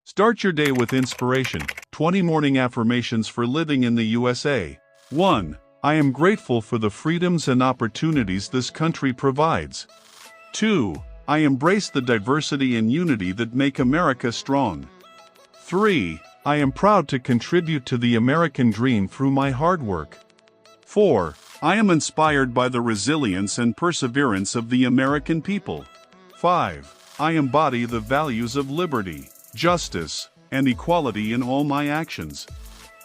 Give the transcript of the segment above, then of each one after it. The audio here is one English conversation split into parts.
Start your day with inspiration. 20 morning affirmations for living in the USA. 1. I am grateful for the freedoms and opportunities this country provides. 2. I embrace the diversity and unity that make America strong. 3. I am proud to contribute to the American dream through my hard work. 4. I am inspired by the resilience and perseverance of the American people. 5. I embody the values of liberty, justice, and equality in all my actions.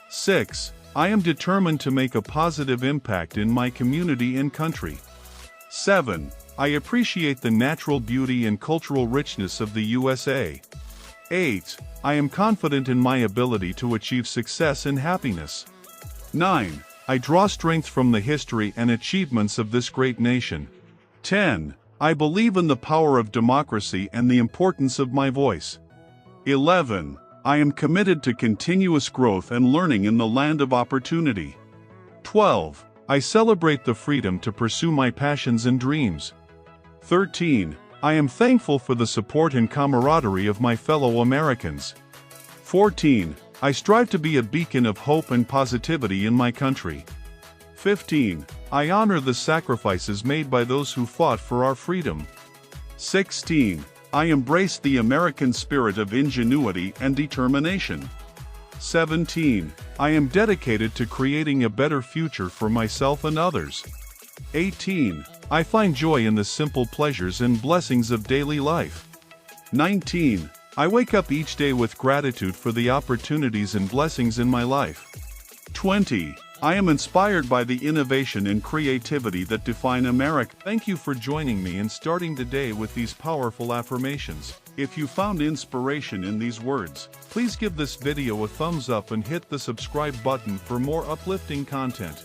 6. I am determined to make a positive impact in my community and country. 7. I appreciate the natural beauty and cultural richness of the USA. 8. I am confident in my ability to achieve success and happiness. 9. I draw strength from the history and achievements of this great nation. 10. I believe in the power of democracy and the importance of my voice. 11. I am committed to continuous growth and learning in the land of opportunity. 12. I celebrate the freedom to pursue my passions and dreams. 13. I am thankful for the support and camaraderie of my fellow Americans. 14. I strive to be a beacon of hope and positivity in my country. 15. I honor the sacrifices made by those who fought for our freedom. 16. I embrace the American spirit of ingenuity and determination. 17. I am dedicated to creating a better future for myself and others. 18. I find joy in the simple pleasures and blessings of daily life. 19. I wake up each day with gratitude for the opportunities and blessings in my life. 20. I am inspired by the innovation and creativity that define America. Thank you for joining me and starting the day with these powerful affirmations. If you found inspiration in these words, please give this video a thumbs up and hit the subscribe button for more uplifting content.